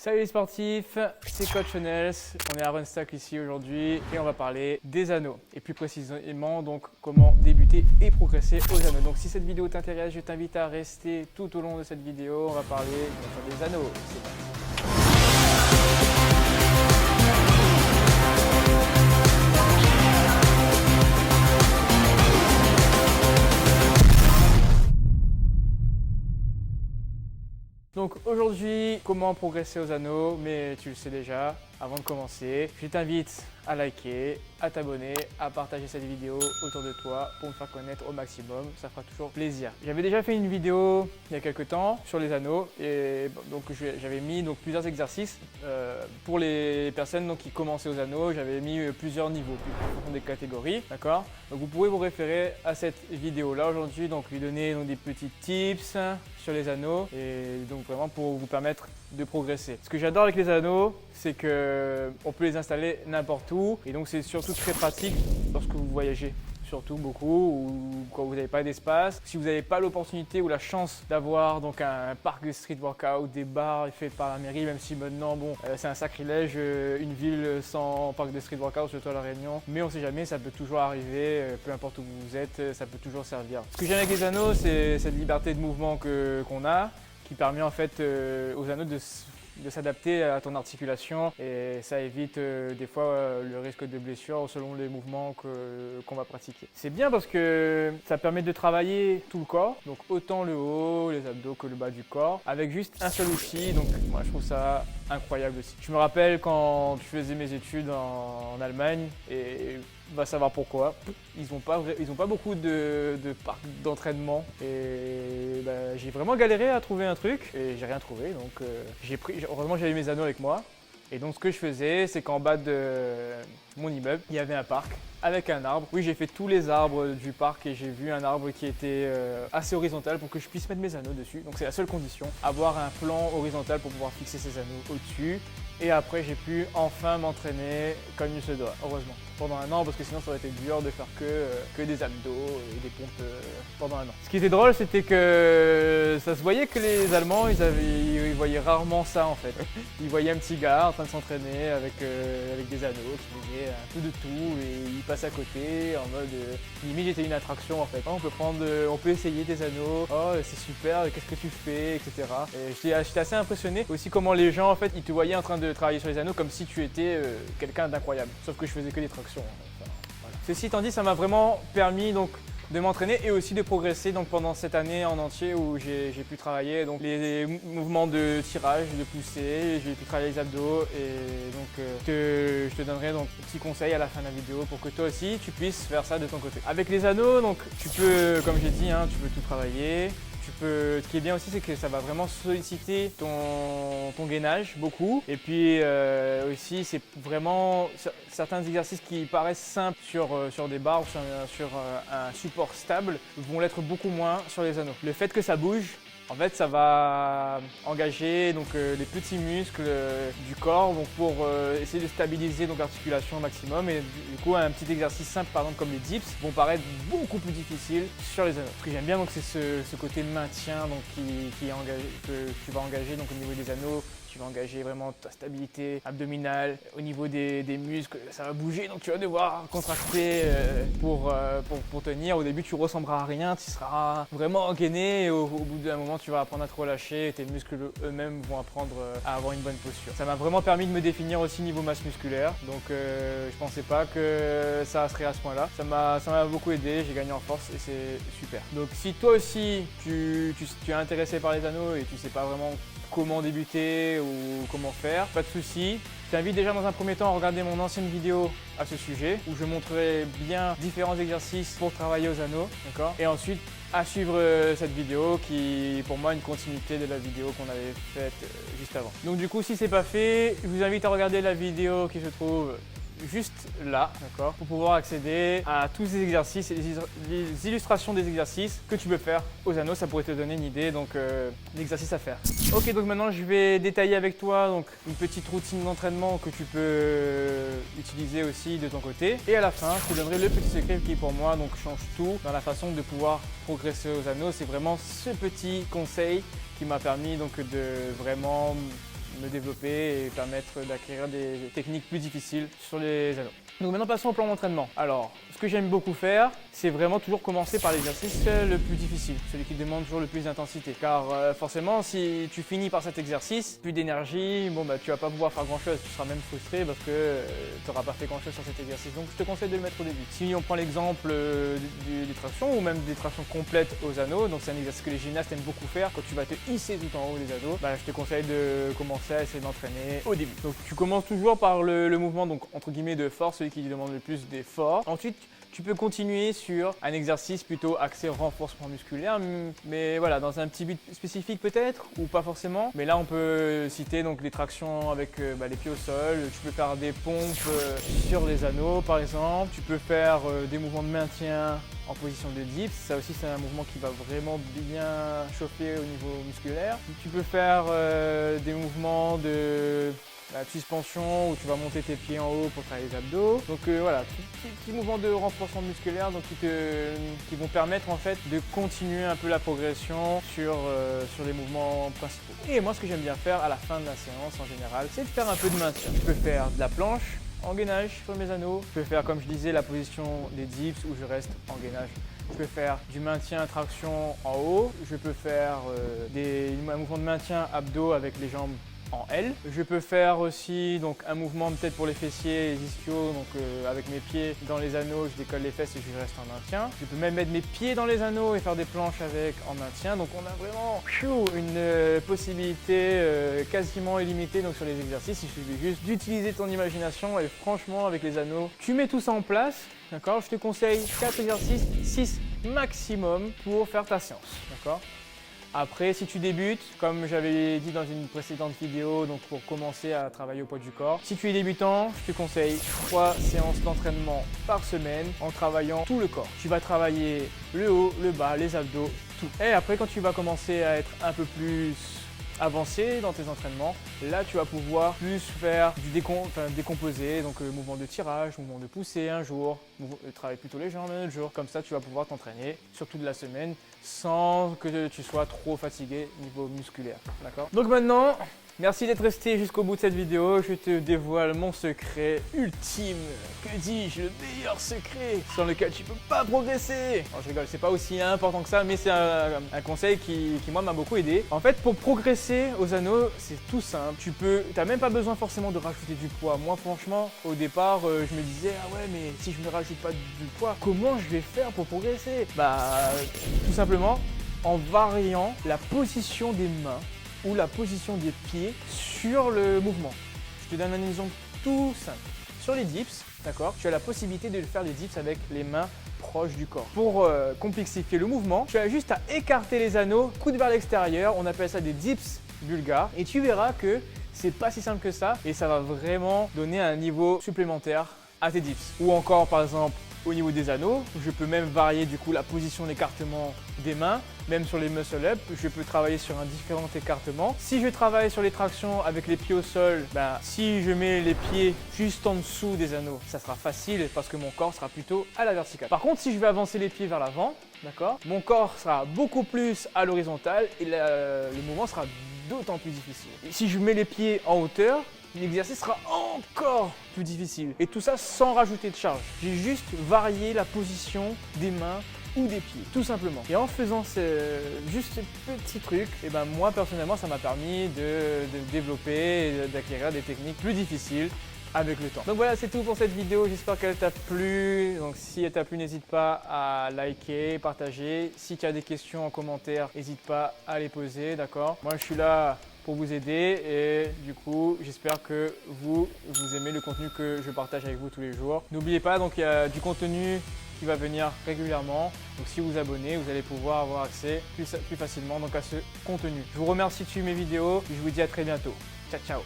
Salut les sportifs, c'est Coach Nels, on est à Runstack ici aujourd'hui et on va parler des anneaux et plus précisément donc comment débuter et progresser aux anneaux. Donc si cette vidéo t'intéresse, je t'invite à rester tout au long de cette vidéo, on va parler des anneaux. C'est parti. Donc aujourd'hui, comment progresser aux anneaux, mais tu le sais déjà, avant de commencer, je t'invite à liker, à t'abonner, à partager cette vidéo autour de toi pour me faire connaître au maximum, ça fera toujours plaisir. J'avais déjà fait une vidéo il y a quelques temps sur les anneaux et donc j'avais mis plusieurs exercices pour les personnes qui commençaient aux anneaux, j'avais mis plusieurs niveaux, des catégories, d'accord? Donc vous pouvez vous référer à cette vidéo là aujourd'hui, donc lui donner des petits tips sur les anneaux et donc vraiment pour vous permettre de progresser. Ce que j'adore avec les anneaux, c'est qu'on peut les installer n'importe où et donc c'est surtout très pratique lorsque vous voyagez. Surtout beaucoup, ou quand vous n'avez pas d'espace. Si vous n'avez pas l'opportunité ou la chance d'avoir donc un parc de street workout, des bars faits par la mairie, même si maintenant c'est un sacrilège, une ville sans parc de street workout, surtout à La Réunion, mais on ne sait jamais, ça peut toujours arriver, peu importe où vous êtes, ça peut toujours servir. Ce que j'aime avec les anneaux, c'est cette liberté de mouvement qu'on a, qui permet en fait aux anneaux de s'adapter à ton articulation et ça évite des fois le risque de blessure selon les mouvements qu'on va pratiquer. C'est bien parce que ça permet de travailler tout le corps, donc autant le haut, les abdos que le bas du corps, avec juste un seul outil, donc moi je trouve ça incroyable aussi. Je me rappelle quand je faisais mes études en Allemagne et va savoir pourquoi. Ils n'ont pas beaucoup de parcs d'entraînement et j'ai vraiment galéré à trouver un truc et j'ai rien trouvé. Donc heureusement j'avais mes anneaux avec moi. Et donc ce que je faisais, c'est qu'en bas de mon immeuble, il y avait un parc avec un arbre. Oui, j'ai fait tous les arbres du parc et j'ai vu un arbre qui était assez horizontal pour que je puisse mettre mes anneaux dessus. Donc c'est la seule condition, avoir un plan horizontal pour pouvoir fixer ces anneaux au-dessus. Et après, j'ai pu enfin m'entraîner comme il se doit, heureusement, pendant un an, parce que sinon ça aurait été dur de faire que des abdos et des pompes pendant un an. Ce qui était drôle, c'était que ça se voyait que les Allemands, ils voyaient rarement ça en fait. Ils voyaient un petit gars en train de s'entraîner avec des anneaux qui venaient un peu de tout et ils passaient à côté en mode limite j'étais une attraction en fait. Oh, on peut essayer des anneaux, oh c'est super, qu'est-ce que tu fais, etc. Et j'étais assez impressionné aussi comment les gens en fait, ils te voyaient en train de travailler sur les anneaux comme si tu étais quelqu'un d'incroyable. Sauf que je faisais que des tractions. Enfin, voilà. Ceci étant dit, ça m'a vraiment permis de m'entraîner et aussi de progresser pendant cette année en entier où j'ai pu travailler les mouvements de tirage, de poussée, j'ai pu travailler les abdos et donc je te donnerai un petit conseil à la fin de la vidéo pour que toi aussi tu puisses faire ça de ton côté. Avec les anneaux, tu peux, comme j'ai dit, tu peux tout travailler. Ce qui est bien aussi, c'est que ça va vraiment solliciter ton gainage beaucoup. Et puis aussi, c'est vraiment certains exercices qui paraissent simples sur des barres ou sur un support stable vont l'être beaucoup moins sur les anneaux. Le fait que ça bouge, en fait, ça va engager les petits muscles du corps pour essayer de stabiliser l'articulation au maximum. Et du coup, un petit exercice simple, par exemple comme les dips, vont paraître beaucoup plus difficiles sur les anneaux. Ce que j'aime bien, c'est ce côté maintien qui est engagé, que tu vas engager au niveau des anneaux. Tu vas engager vraiment ta stabilité abdominale. Au niveau des muscles, ça va bouger, donc tu vas devoir contracter pour tenir. Au début, tu ressembleras à rien, tu seras vraiment gainé et au bout d'un moment, tu vas apprendre à te relâcher et tes muscles eux-mêmes vont apprendre à avoir une bonne posture. Ça m'a vraiment permis de me définir aussi niveau masse musculaire, donc je pensais pas que ça serait à ce point-là. Ça m'a beaucoup aidé, j'ai gagné en force et c'est super. Donc si toi aussi, tu es intéressé par les anneaux et tu sais pas vraiment comment débuter ou comment faire, pas de souci. Je t'invite déjà dans un premier temps à regarder mon ancienne vidéo à ce sujet où je montrerai bien différents exercices pour travailler aux anneaux, d'accord? Et ensuite à suivre cette vidéo qui pour moi est une continuité de la vidéo qu'on avait faite juste avant. Donc du coup si c'est pas fait, je vous invite à regarder la vidéo qui se trouve juste là, d'accord, pour pouvoir accéder à tous ces exercices et les illustrations des exercices que tu peux faire aux anneaux. Ça pourrait te donner une idée d'exercices à faire. Ok, donc maintenant je vais détailler avec toi une petite routine d'entraînement que tu peux utiliser aussi de ton côté. Et à la fin, je te donnerai le petit secret qui pour moi change tout dans la façon de pouvoir progresser aux anneaux. C'est vraiment ce petit conseil qui m'a permis de vraiment me développer et permettre d'acquérir des techniques plus difficiles sur les anneaux. Donc maintenant passons au plan d'entraînement. Alors, ce que j'aime beaucoup faire, c'est vraiment toujours commencer par l'exercice le plus difficile, celui qui demande toujours le plus d'intensité. Car forcément, si tu finis par cet exercice, plus d'énergie, bon bah tu vas pas pouvoir faire grand chose, tu seras même frustré parce que tu n'auras pas fait grand chose sur cet exercice. Donc je te conseille de le mettre au début. Si on prend l'exemple des tractions ou même des tractions complètes aux anneaux, donc c'est un exercice que les gymnastes aiment beaucoup faire quand tu vas te hisser tout en haut des anneaux, bah, je te conseille de commencer à essayer d'entraîner au début. Donc tu commences toujours par le mouvement, donc entre guillemets de force, celui qui demande le plus d'effort. Ensuite, tu peux continuer sur un exercice plutôt axé renforcement musculaire, mais voilà, dans un petit but spécifique peut-être, ou pas forcément. Mais là, on peut citer donc les tractions avec les pieds au sol. Tu peux faire des pompes sur les anneaux, par exemple. Tu peux faire des mouvements de maintien en position de dips. Ça aussi, c'est un mouvement qui va vraiment bien chauffer au niveau musculaire. Tu peux faire des mouvements de suspension où tu vas monter tes pieds en haut pour travailler les abdos. Donc voilà, petits mouvements de renforcement musculaire donc qui vont permettre en fait de continuer un peu la progression sur les mouvements principaux. Et moi, ce que j'aime bien faire à la fin de la séance en général, c'est de faire un peu de maintien. Je peux faire de la planche en gainage sur mes anneaux. Je peux faire, comme je disais, la position des dips où je reste en gainage. Je peux faire du maintien traction en haut. Je peux faire un mouvement de maintien abdos avec les jambes en L. Je peux faire aussi donc un mouvement peut-être pour les fessiers, les ischios, donc avec mes pieds dans les anneaux, je décolle les fesses et je reste en maintien. Je peux même mettre mes pieds dans les anneaux et faire des planches avec en maintien. Donc on a vraiment une possibilité quasiment illimitée donc sur les exercices. Il suffit juste d'utiliser ton imagination et franchement avec les anneaux, tu mets tout ça en place. D'accord, je te conseille 4 exercices, 6 maximum pour faire ta séance. D'accord. Après, si tu débutes, comme j'avais dit dans une précédente vidéo, donc pour commencer à travailler au poids du corps, si tu es débutant, je te conseille 3 séances d'entraînement par semaine en travaillant tout le corps. Tu vas travailler le haut, le bas, les abdos, tout. Et après, quand tu vas commencer à être un peu plus avancé dans tes entraînements, là tu vas pouvoir plus faire du décomposé, donc mouvement de tirage, mouvement de poussée un jour, travailler plutôt les jambes un autre jour, comme ça tu vas pouvoir t'entraîner sur toute la semaine sans que tu sois trop fatigué niveau musculaire, d'accord? Donc maintenant, merci d'être resté jusqu'au bout de cette vidéo, je te dévoile mon secret ultime, que dis-je, le meilleur secret sans lequel tu peux pas progresser. Non, je rigole, c'est pas aussi important que ça, mais c'est un conseil qui moi m'a beaucoup aidé. En fait, pour progresser aux anneaux, c'est tout simple. T'as même pas besoin forcément de rajouter du poids. Moi, franchement, au départ, je me disais, ah ouais, mais si je ne rajoute pas du poids, comment je vais faire pour progresser? Bah, tout simplement, en variant la position des mains ou la position des pieds sur le mouvement. Je te donne un exemple tout simple. Sur les dips, d'accord, tu as la possibilité de faire les dips avec les mains proches du corps. Pour complexifier le mouvement, tu as juste à écarter les anneaux, coude vers l'extérieur, on appelle ça des dips bulgares et tu verras que c'est pas si simple que ça et ça va vraiment donner un niveau supplémentaire à tes dips. Ou encore par exemple au niveau des anneaux, je peux même varier du coup la position d'écartement des mains, même sur les muscle up, je peux travailler sur un différent écartement. Si je travaille sur les tractions avec les pieds au sol, si je mets les pieds juste en dessous des anneaux, ça sera facile parce que mon corps sera plutôt à la verticale. Par contre, si je vais avancer les pieds vers l'avant, d'accord, mon corps sera beaucoup plus à l'horizontale et le mouvement sera d'autant plus difficile. Et si je mets les pieds en hauteur, l'exercice sera encore plus difficile. Et tout ça sans rajouter de charge. J'ai juste varié la position des mains ou des pieds, tout simplement. Et en faisant juste ces petits trucs, et moi personnellement, ça m'a permis de développer et d'acquérir des techniques plus difficiles avec le temps. Donc voilà, c'est tout pour cette vidéo. J'espère qu'elle t'a plu. Donc si elle t'a plu, n'hésite pas à liker, partager. Si tu as des questions en commentaire, n'hésite pas à les poser, d'accord? Moi, je suis là pour vous aider et du coup j'espère que vous aimez le contenu que je partage avec vous tous les jours. N'oubliez pas, donc il y a du contenu qui va venir régulièrement, donc si vous vous abonnez, vous allez pouvoir avoir accès plus facilement donc à ce contenu. Je vous remercie de suivre mes vidéos et je vous dis à très bientôt. Ciao ciao.